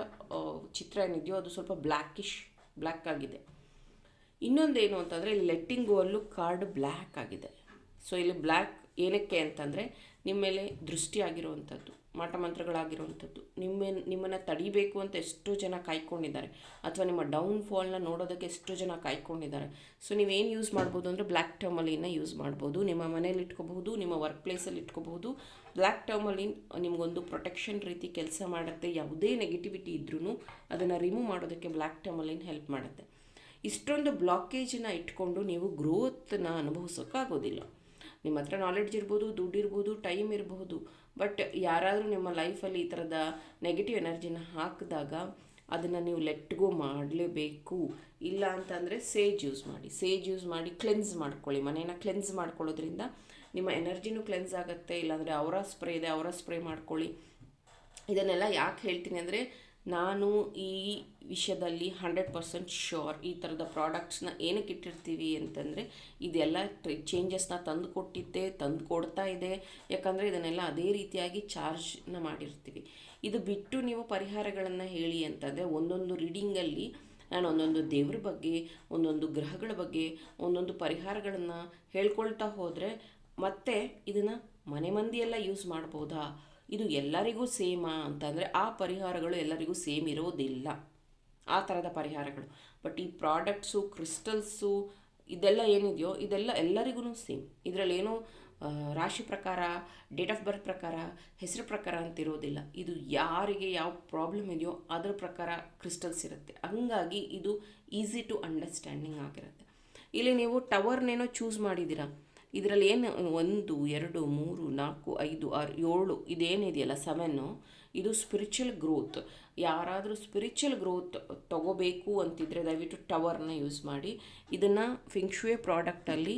Speaker 1: ಚಿತ್ರ ಏನಿದೆಯೋ ಅದು ಸ್ವಲ್ಪ ಬ್ಲ್ಯಾಕ್ ಆಗಿದೆ. ಇನ್ನೊಂದೇನು ಅಂತಂದರೆ ಇಲ್ಲಿ ಲೆಟ್ಟಿಂಗ್ ಗೋ ಅಲ್ಲೂ ಕಾರ್ಡ್ ಬ್ಲ್ಯಾಕ್ ಆಗಿದೆ. ಸೊ ಇಲ್ಲಿ ಬ್ಲ್ಯಾಕ್ ಏನಕ್ಕೆ ಅಂತಂದರೆ ನಿಮ್ಮ ಮೇಲೆ ದೃಷ್ಟಿ ಆಗಿರುವಂಥದ್ದು, ಮಾಟಮಂತ್ರಗಳಾಗಿರುವಂಥದ್ದು, ನಿಮ್ಮನ್ನು ತಡಿಬೇಕು ಅಂತ ಎಷ್ಟೋ ಜನ ಕಾಯ್ಕೊಂಡಿದ್ದಾರೆ, ಅಥವಾ ನಿಮ್ಮ ಡೌನ್ಫಾಲ್ನ ನೋಡೋದಕ್ಕೆ ಎಷ್ಟೋ ಜನ ಕಾಯ್ಕೊಂಡಿದ್ದಾರೆ. ಸೊ ನೀವೇನು ಯೂಸ್ ಮಾಡ್ಬೋದು ಅಂದರೆ ಬ್ಲ್ಯಾಕ್ ಟರ್ಮಲಿನ ಯೂಸ್ ಮಾಡ್ಬೋದು. ನಿಮ್ಮ ಮನೇಲಿ ಇಟ್ಕೋಬಹುದು, ನಿಮ್ಮ ವರ್ಕ್ ಪ್ಲೇಸಲ್ಲಿ ಇಟ್ಕೋಬಹುದು. ಬ್ಲ್ಯಾಕ್ ಟರ್ಮಲಿನ್ ನಿಮಗೊಂದು ಪ್ರೊಟೆಕ್ಷನ್ ರೀತಿ ಕೆಲಸ ಮಾಡುತ್ತೆ. ಯಾವುದೇ ನೆಗೆಟಿವಿಟಿ ಇದ್ರೂ ಅದನ್ನು ರಿಮೂವ್ ಮಾಡೋದಕ್ಕೆ ಬ್ಲ್ಯಾಕ್ ಟರ್ಮಲಿನ್ ಹೆಲ್ಪ್ ಮಾಡುತ್ತೆ. ಇಷ್ಟೊಂದು ಬ್ಲಾಕೇಜನ್ನ ಇಟ್ಕೊಂಡು ನೀವು ಗ್ರೋತ್ನ ಅನುಭವಿಸೋಕ್ಕಾಗೋದಿಲ್ಲ. ನಿಮ್ಮ ಹತ್ರ ನಾಲೆಡ್ಜ್ ಇರ್ಬೋದು, ದುಡ್ಡು ಇರ್ಬೋದು, ಟೈಮ್ ಇರಬಹುದು, ಬಟ್ ಯಾರಾದರೂ ನಿಮ್ಮ ಲೈಫಲ್ಲಿ ಈ ಥರದ ನೆಗೆಟಿವ್ ಎನರ್ಜಿನ ಹಾಕಿದಾಗ ಅದನ್ನು ನೀವು ಲೆಟ್ ಗೋ ಮಾಡಲೇಬೇಕು. ಇಲ್ಲ ಅಂತಂದರೆ ಸೇಜ್ ಯೂಸ್ ಮಾಡಿ ಕ್ಲೆನ್ಸ್ ಮಾಡ್ಕೊಳ್ಳಿ. ಮನೇನ ಕ್ಲೆನ್ಸ್ ಮಾಡ್ಕೊಳ್ಳೋದ್ರಿಂದ ನಿಮ್ಮ ಎನರ್ಜಿನೂ ಕ್ಲೆನ್ಸ್ ಆಗುತ್ತೆ. ಇಲ್ಲಾಂದರೆ ಅವರ ಸ್ಪ್ರೇ ಇದೆ, ಅವರ ಸ್ಪ್ರೇ ಮಾಡ್ಕೊಳ್ಳಿ. ಇದನ್ನೆಲ್ಲ ಯಾಕೆ ಹೇಳ್ತೀನಿ ಅಂದರೆ, ನಾನು ಈ ವಿಷಯದಲ್ಲಿ 100% ಶ್ಯೂರ್. ಈ ಥರದ ಪ್ರಾಡಕ್ಟ್ಸ್ನ ಏನಕ್ಕೆ ಇಟ್ಟಿರ್ತೀವಿ ಅಂತಂದರೆ, ಇದೆಲ್ಲ ಚೇಂಜಸ್ನ ತಂದು ಕೊಡ್ತಾ ಇದೆ. ಯಾಕಂದರೆ ಇದನ್ನೆಲ್ಲ ಅದೇ ರೀತಿಯಾಗಿ ಚಾರ್ಜ್ನ ಮಾಡಿರ್ತೀವಿ. ಇದು ಬಿಟ್ಟು ನೀವು ಪರಿಹಾರಗಳನ್ನು ಹೇಳಿ ಅಂತಂದರೆ, ಒಂದೊಂದು ರೀಡಿಂಗಲ್ಲಿ ನಾನು ಒಂದೊಂದು ದೇವ್ರ ಬಗ್ಗೆ, ಒಂದೊಂದು ಗ್ರಹಗಳ ಬಗ್ಗೆ, ಒಂದೊಂದು ಪರಿಹಾರಗಳನ್ನು ಹೇಳ್ಕೊಳ್ತಾ ಹೋದರೆ, ಮತ್ತೆ ಇದನ್ನು ಮನೆ ಮಂದಿಯೆಲ್ಲ ಯೂಸ್ ಮಾಡ್ಬೋದಾ, ಇದು ಎಲ್ಲರಿಗೂ ಸೇಮಾ ಅಂತಂದರೆ ಆ ಪರಿಹಾರಗಳು ಎಲ್ಲರಿಗೂ ಸೇಮ್ ಇರೋದಿಲ್ಲ, ಆ ಥರದ ಪರಿಹಾರಗಳು. ಬಟ್ ಈ ಪ್ರಾಡಕ್ಟ್ಸು, ಕ್ರಿಸ್ಟಲ್ಸು, ಇದೆಲ್ಲ ಏನಿದೆಯೋ ಇದೆಲ್ಲ ಎಲ್ಲರಿಗೂ ಸೇಮ್. ಇದರಲ್ಲಿ ಏನೋ ರಾಶಿ ಪ್ರಕಾರ, ಡೇಟ್ ಆಫ್ ಬರ್ತ್ ಪ್ರಕಾರ, ಹೆಸರು ಪ್ರಕಾರ ಅಂತಿರೋದಿಲ್ಲ. ಇದು ಯಾರಿಗೆ ಯಾವ ಪ್ರಾಬ್ಲಮ್ ಇದೆಯೋ ಅದರ ಪ್ರಕಾರ ಕ್ರಿಸ್ಟಲ್ಸ್ ಇರುತ್ತೆ. ಹಂಗಾಗಿ ಇದು ಈಸಿ ಟು ಅಂಡರ್ಸ್ಟ್ಯಾಂಡಿಂಗ್ ಆಗಿರುತ್ತೆ. ಇಲ್ಲಿ ನೀವು ಟವರ್ನೇನೋ ಚೂಸ್ ಮಾಡಿದ್ದೀರಾ. ಇದರಲ್ಲಿ ಏನು 1 2 3 4 5 6 7 ಇದೇನಿದೆಯಲ್ಲ 7, ಇದು ಸ್ಪಿರಿಚುವಲ್ ಗ್ರೋತ್. ಯಾರಾದರೂ ಸ್ಪಿರಿಚುವಲ್ ಗ್ರೋತ್ ತಗೋಬೇಕು ಅಂತಿದ್ರೆ ದಯವಿಟ್ಟು ಟವರ್ನ ಯೂಸ್ ಮಾಡಿ. ಇದನ್ನು ಫಿಂಗ್ಶುವೆ ಪ್ರಾಡಕ್ಟಲ್ಲಿ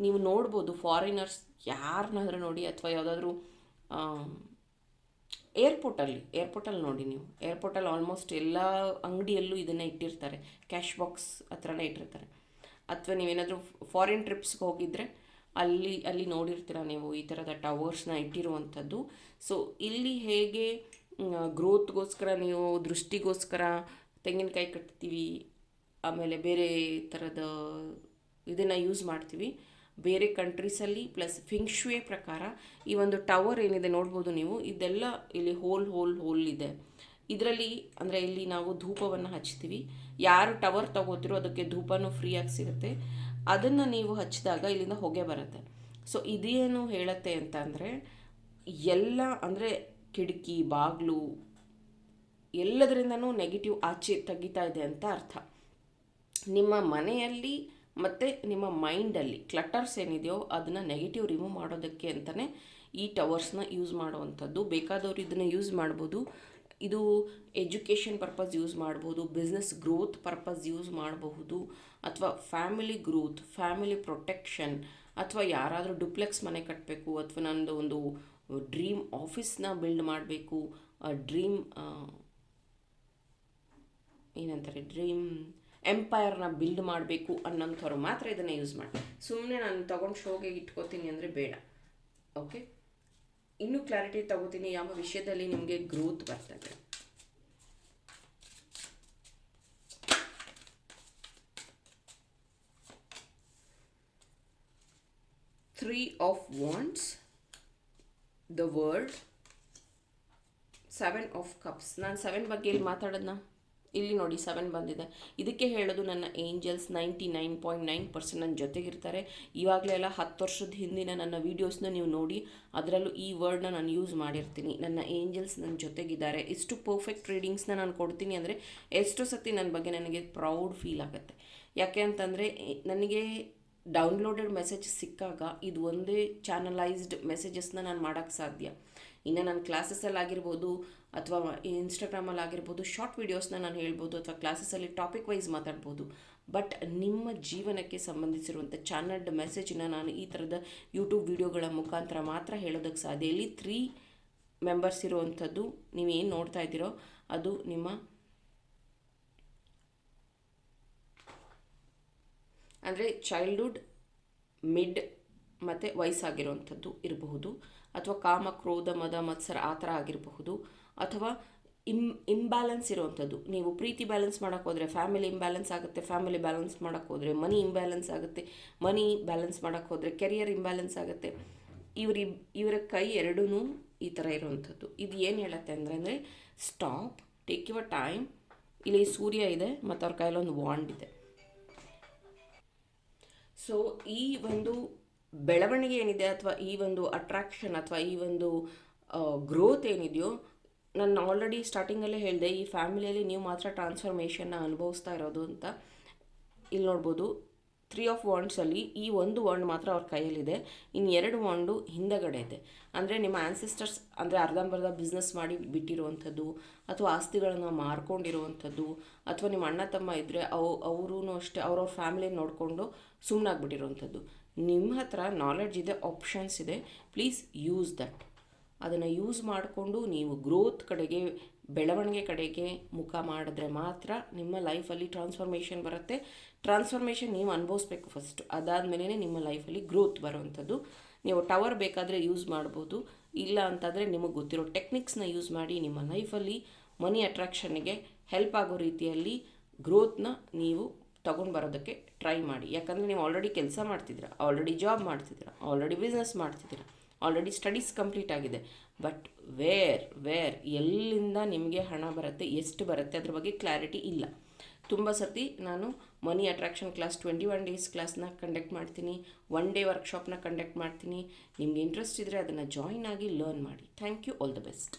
Speaker 1: ನೀವು ನೋಡ್ಬೋದು. ಫಾರಿನರ್ಸ್ ಯಾರನ್ನಾದ್ರೂ ನೋಡಿ, ಅಥವಾ ಯಾವುದಾದ್ರೂ ಏರ್ಪೋರ್ಟಲ್ಲಿ ನೋಡಿ, ನೀವು ಏರ್ಪೋರ್ಟಲ್ಲಿ ಆಲ್ಮೋಸ್ಟ್ ಎಲ್ಲ ಅಂಗಡಿಯಲ್ಲೂ ಇದನ್ನು ಇಟ್ಟಿರ್ತಾರೆ. ಕ್ಯಾಶ್ ಬಾಕ್ಸ್ ಹತ್ರನೇ ಇಟ್ಟಿರ್ತಾರೆ. ಅಥವಾ ನೀವೇನಾದರೂ ಫಾರಿನ್ ಟ್ರಿಪ್ಸ್ಗೆ ಹೋಗಿದ್ದರೆ ಅಲ್ಲಿ ನೋಡಿರ್ತೀರ ನೀವು ಈ ಥರದ ಟವರ್ಸ್ನ ಇಟ್ಟಿರುವಂಥದ್ದು. ಸೊ ಇಲ್ಲಿ ಹೇಗೆ ಗ್ರೋತ್ಗೋಸ್ಕರ, ನೀವು ದೃಷ್ಟಿಗೋಸ್ಕರ ತೆಂಗಿನಕಾಯಿ ಕಟ್ತೀವಿ, ಆಮೇಲೆ ಬೇರೆ ಥರದ ಇದನ್ನು ಯೂಸ್ ಮಾಡ್ತೀವಿ ಬೇರೆ ಕಂಟ್ರೀಸಲ್ಲಿ. ಪ್ಲಸ್ ಫಿಂಗ್ಶುವೆ ಪ್ರಕಾರ ಈ ಒಂದು ಟವರ್ ಏನಿದೆ ನೋಡ್ಬೋದು ನೀವು, ಇದೆಲ್ಲ ಇಲ್ಲಿ ಹೋಲ್ ಇದೆ. ಇದರಲ್ಲಿ ಅಂದರೆ ಇಲ್ಲಿ ನಾವು ಧೂಪವನ್ನು ಹಚ್ತೀವಿ. ಯಾರು ಟವರ್ ತಗೋತಿರೋ ಅದಕ್ಕೆ ಧೂಪನೂ ಫ್ರೀಯಾಗಿ ಸಿಗುತ್ತೆ. ಅದನ್ನು ನೀವು ಹಚ್ಚಿದಾಗ ಇಲ್ಲಿಂದ ಹೊಗೆ ಬರುತ್ತೆ. ಸೊ ಇದೇನು ಹೇಳುತ್ತೆ ಅಂತ ಅಂದರೆ, ಎಲ್ಲ ಅಂದರೆ ಕಿಟಕಿ, ಬಾಗಿಲು ಎಲ್ಲದರಿಂದನೂ ನೆಗೆಟಿವ್ ಆಚೆ ತೆಗಿತಾ ಇದೆ ಅಂತ ಅರ್ಥ. ನಿಮ್ಮ ಮನೆಯಲ್ಲಿ ಮತ್ತು ನಿಮ್ಮ ಮೈಂಡಲ್ಲಿ ಕ್ಲಟರ್ಸ್ ಏನಿದೆಯೋ ಅದನ್ನು ನೆಗೆಟಿವ್ ರಿಮೂವ್ ಮಾಡೋದಕ್ಕೆ ಅಂತಲೇ ಈ ಟವರ್ಸ್ನ ಯೂಸ್ ಮಾಡುವಂಥದ್ದು. ಬೇಕಾದವರು ಇದನ್ನು ಯೂಸ್ ಮಾಡ್ಬೋದು. ಇದು ಎಜುಕೇಷನ್ ಪರ್ಪಸ್ ಯೂಸ್ ಮಾಡ್ಬೋದು, ಬಿಸ್ನೆಸ್ ಗ್ರೋತ್ ಪರ್ಪಸ್ ಯೂಸ್ ಮಾಡಬಹುದು, ಅಥವಾ ಫ್ಯಾಮಿಲಿ ಗ್ರೋತ್, ಫ್ಯಾಮಿಲಿ ಪ್ರೊಟೆಕ್ಷನ್, ಅಥವಾ ಯಾರಾದರೂ ಡುಪ್ಲೆಕ್ಸ್ ಮನೆ ಕಟ್ಟಬೇಕು, ಅಥವಾ ನನ್ನದು ಒಂದು ಡ್ರೀಮ್ ಆಫೀಸ್ನ ಬಿಲ್ಡ್ ಮಾಡಬೇಕು, ಡ್ರೀಮ್ ಎಂಪೈರ್ನ ಬಿಲ್ಡ್ ಮಾಡಬೇಕು ಅನ್ನೋಂಥವ್ರು ಮಾತ್ರ ಇದನ್ನು ಯೂಸ್ ಮಾಡಿ. ಸುಮ್ಮನೆ ನಾನು ತೊಗೊಂಡು ಶೋಗೆ ಇಟ್ಕೋತೀನಿ ಅಂದರೆ ಬೇಡ. ಓಕೆ, ಇನ್ನೂ ಕ್ಲಾರಿಟಿ ತಗೋತೀನಿ ಯಾವ ವಿಷಯದಲ್ಲಿ ನಿಮಗೆ ಗ್ರೋತ್ ಬರ್ತದೆ. Three of Wands, the World, 7 of Cups. ನಾನು 7 ಬಗ್ಗೆ ಇಲ್ಲಿ ಮಾತಾಡೋದನ್ನ ಇಲ್ಲಿ ನೋಡಿ 7 ಬಂದಿದೆ. ಇದಕ್ಕೆ ಹೇಳೋದು ನನ್ನ ಏಂಜಲ್ಸ್ 99.9% ನನ್ನ ಜೊತೆಗಿರ್ತಾರೆ. ಇವಾಗಲೇ ಎಲ್ಲ 10 ವರ್ಷದ ಹಿಂದಿನ ನನ್ನ ವೀಡಿಯೋಸ್ನ ನೀವು ನೋಡಿ, ಅದರಲ್ಲೂ ಈ ವರ್ಡ್ನ ನಾನು ಯೂಸ್ ಮಾಡಿರ್ತೀನಿ. ನನ್ನ ಏಂಜಲ್ಸ್ ನನ್ನ ಜೊತೆಗಿದ್ದಾರೆ. ಇಷ್ಟು ಪರ್ಫೆಕ್ಟ್ ರೀಡಿಂಗ್ಸ್ನ ನಾನು ಕೊಡ್ತೀನಿ ಅಂದರೆ ಎಷ್ಟೋ ಸತಿ ನನ್ನ ಬಗ್ಗೆ ನನಗೆ ಪ್ರೌಡ್ ಫೀಲ್ ಆಗುತ್ತೆ. ಯಾಕೆ ಅಂತಂದರೆ ನನಗೆ ಡೌನ್ಲೋಡೆಡ್ ಮೆಸೇಜ್ ಸಿಕ್ಕಾಗ ಇದು ಒಂದೇ ಚಾನಲೈಸ್ಡ್ ಮೆಸೇಜಸ್ನ ನಾನು ಮಾಡೋಕ್ಕೆ ಸಾಧ್ಯ. ಇನ್ನು ನನ್ನ ಕ್ಲಾಸಸ್ಸಲ್ಲಾಗಿರ್ಬೋದು, ಅಥವಾ ಇನ್ಸ್ಟಾಗ್ರಾಮಲ್ಲಿ ಆಗಿರ್ಬೋದು, ಶಾರ್ಟ್ ವೀಡಿಯೋಸ್ನ ನಾನು ಹೇಳ್ಬೋದು, ಅಥವಾ ಕ್ಲಾಸಸ್ಸಲ್ಲಿ ಟಾಪಿಕ್ ವೈಸ್ ಮಾತಾಡ್ಬೋದು. ಬಟ್ ನಿಮ್ಮ ಜೀವನಕ್ಕೆ ಸಂಬಂಧಿಸಿರುವಂಥ ಚಾನಲ್ಡ್ ಮೆಸೇಜನ್ನ ನಾನು ಈ ಥರದ ಯೂಟ್ಯೂಬ್ ವೀಡಿಯೋಗಳ ಮುಖಾಂತರ ಮಾತ್ರ ಹೇಳೋದಕ್ಕೆ ಸಾಧ್ಯ. ಇಲ್ಲಿ 3 ಮೆಂಬರ್ಸ್ ಇರುವಂಥದ್ದು ನೀವೇನು ನೋಡ್ತಾ ಇದ್ದೀರೋ ಅದು ನಿಮ್ಮ ಅಂದರೆ ಚೈಲ್ಡ್ಹುಡ್, ಮಿಡ್ ಮತ್ತು ವಯಸ್ಸಾಗಿರುವಂಥದ್ದು ಇರಬಹುದು, ಅಥವಾ ಕಾಮ, ಕ್ರೋಧ, ಮದ, ಮತ್ಸರ ಆ ಥರ ಆಗಿರಬಹುದು, ಅಥವಾ ಇಂಬ್ಯಾಲೆನ್ಸ್ ಇರುವಂಥದ್ದು. ನೀವು ಪ್ರೀತಿ ಬ್ಯಾಲೆನ್ಸ್ ಮಾಡೋಕ್ಕೆ ಹೋದರೆ ಫ್ಯಾಮಿಲಿ ಇಂಬ್ಯಾಲೆನ್ಸ್ ಆಗುತ್ತೆ, ಫ್ಯಾಮಿಲಿ ಬ್ಯಾಲೆನ್ಸ್ ಮಾಡೋಕ್ಕೆ ಹೋದರೆ ಮನಿ ಇಂಬ್ಯಾಲೆನ್ಸ್ ಆಗುತ್ತೆ, ಮನಿ ಬ್ಯಾಲೆನ್ಸ್ ಮಾಡೋಕ್ಕೆ ಹೋದರೆ ಕೆರಿಯರ್ ಇಂಬ್ಯಾಲೆನ್ಸ್ ಆಗುತ್ತೆ. ಇವರ ಕೈ ಎರಡೂ ಈ ಥರ ಇರುವಂಥದ್ದು. ಇದು ಏನು ಹೇಳುತ್ತೆ ಅಂದರೆ ಸ್ಟಾಪ್, ಟೇಕ್ ಯುವರ್ ಟೈಮ್. ಇಲ್ಲಿ ಸೂರ್ಯ ಇದೆ ಮತ್ತು ಅವ್ರ ಕೈಲೊಂದು ವಾಂಡ್ ಇದೆ. ಸೊ ಈ ಒಂದು ಬೆಳವಣಿಗೆ ಏನಿದೆ ಅಥವಾ ಈ ಒಂದು ಅಟ್ರಾಕ್ಷನ್ ಅಥವಾ ಈ ಒಂದು ಗ್ರೋತ್ ಏನಿದೆಯೋ, ನಾನು ಆಲ್ರೆಡಿ ಸ್ಟಾರ್ಟಿಂಗಲ್ಲೇ ಹೇಳಿದೆ, ಈ ಫ್ಯಾಮಿಲಿಯಲ್ಲಿ ನೀವು ಮಾತ್ರ ಟ್ರಾನ್ಸ್ಫಾರ್ಮೇಷನ್ನ ಅನುಭವಿಸ್ತಾ ಇರೋದು ಅಂತ. ಇಲ್ಲಿ ನೋಡ್ಬೋದು 3 ಆಫ್ ವಾಂಡ್ಸಲ್ಲಿ ಈ ಒಂದು ವಾಂಡ್ ಮಾತ್ರ ಅವ್ರ ಕೈಯಲ್ಲಿದೆ, ಇನ್ನು 2 ವಾಂಡು ಹಿಂದಗಡೆ ಇದೆ. ಅಂದರೆ ನಿಮ್ಮ ಆ್ಯನ್ಸಿಸ್ಟರ್ಸ್ ಅಂದರೆ ಅರ್ಧಂಬರ್ಧ ಬಿಸ್ನೆಸ್ ಮಾಡಿ ಬಿಟ್ಟಿರುವಂಥದ್ದು, ಅಥವಾ ಆಸ್ತಿಗಳನ್ನು ಮಾರ್ಕೊಂಡಿರುವಂಥದ್ದು, ಅಥವಾ ನಿಮ್ಮ ಅಣ್ಣ ತಮ್ಮ ಇದ್ದರೆ ಅವರೂ ಅಷ್ಟೇ ಅವ್ರವ್ರ ಫ್ಯಾಮಿಲಿನ ನೋಡಿಕೊಂಡು ಸುಮ್ಮನಾಗ್ಬಿಟ್ಟಿರುವಂಥದ್ದು. ನಿಮ್ಮ ಹತ್ರ ನಾಲೆಡ್ಜ್ ಇದೆ, ಆಪ್ಷನ್ಸ್ ಇದೆ, ಪ್ಲೀಸ್ ಯೂಸ್ ದಟ್. ಅದನ್ನು ಯೂಸ್ ಮಾಡಿಕೊಂಡು ನೀವು ಗ್ರೋತ್ ಕಡೆಗೆ, ಬೆಳವಣಿಗೆ ಕಡೆಗೆ ಮುಖ ಮಾಡಿದ್ರೆ ಮಾತ್ರ ನಿಮ್ಮ ಲೈಫಲ್ಲಿ ಟ್ರಾನ್ಸ್ಫಾರ್ಮೇಷನ್ ಬರುತ್ತೆ. ಟ್ರಾನ್ಸ್ಫಾರ್ಮೇಷನ್ ನೀವು ಅನುಭವಿಸ್ಬೇಕು ಫಸ್ಟ್, ಅದಾದಮೇಲೆ ನಿಮ್ಮ ಲೈಫಲ್ಲಿ ಗ್ರೋತ್ ಬರುವಂಥದ್ದು. ನೀವು ಟವರ್ ಬೇಕಾದರೆ ಯೂಸ್ ಮಾಡ್ಬೋದು, ಇಲ್ಲ ಅಂತಂದರೆ ನಿಮಗೆ ಗೊತ್ತಿರೋ ಟೆಕ್ನಿಕ್ಸ್ನ ಯೂಸ್ ಮಾಡಿ ನಿಮ್ಮ ಲೈಫಲ್ಲಿ ಮನಿ ಅಟ್ರಾಕ್ಷನ್ಗೆ ಹೆಲ್ಪ್ ಆಗೋ ರೀತಿಯಲ್ಲಿ ಗ್ರೋತ್ನ ನೀವು ತೊಗೊಂಡು ಬರೋದಕ್ಕೆ ಟ್ರೈ ಮಾಡಿ. ಯಾಕಂದರೆ ನೀವು ಆಲ್ರೆಡಿ ಕೆಲಸ ಮಾಡ್ತಿದ್ದೀರಾ, ಆಲ್ರೆಡಿ ಜಾಬ್ ಮಾಡ್ತಿದ್ದೀರಾ, ಆಲ್ರೆಡಿ ಬಿಸ್ನೆಸ್ ಮಾಡ್ತಿದ್ದೀರಾ, ಆಲ್ರೆಡಿ ಸ್ಟಡೀಸ್ ಕಂಪ್ಲೀಟ್ ಆಗಿದೆ. ಬಟ್ ವೇರ್ ಎಲ್ಲಿಂದ ನಿಮಗೆ ಹಣ ಬರುತ್ತೆ, ಎಷ್ಟು ಬರುತ್ತೆ ಅದ್ರ ಬಗ್ಗೆ ಕ್ಲಾರಿಟಿ ಇಲ್ಲ. ತುಂಬ ಸತಿ ನಾನು ಮನಿ ಅಟ್ರಾಕ್ಷನ್ ಕ್ಲಾಸ್ 21 ಡೇಸ್ ಕ್ಲಾಸ್ನ ಕಂಡಕ್ಟ್ ಮಾಡ್ತೀನಿ, 1 ಡೇ ವರ್ಕ್ಶಾಪ್ನ ಕಂಡಕ್ಟ್ ಮಾಡ್ತೀನಿ. ನಿಮಗೆ ಇಂಟ್ರೆಸ್ಟ್ ಇದ್ದರೆ ಅದನ್ನು ಜಾಯಿನ್ ಆಗಿ ಲರ್ನ್ ಮಾಡಿ. Thank you, all the best.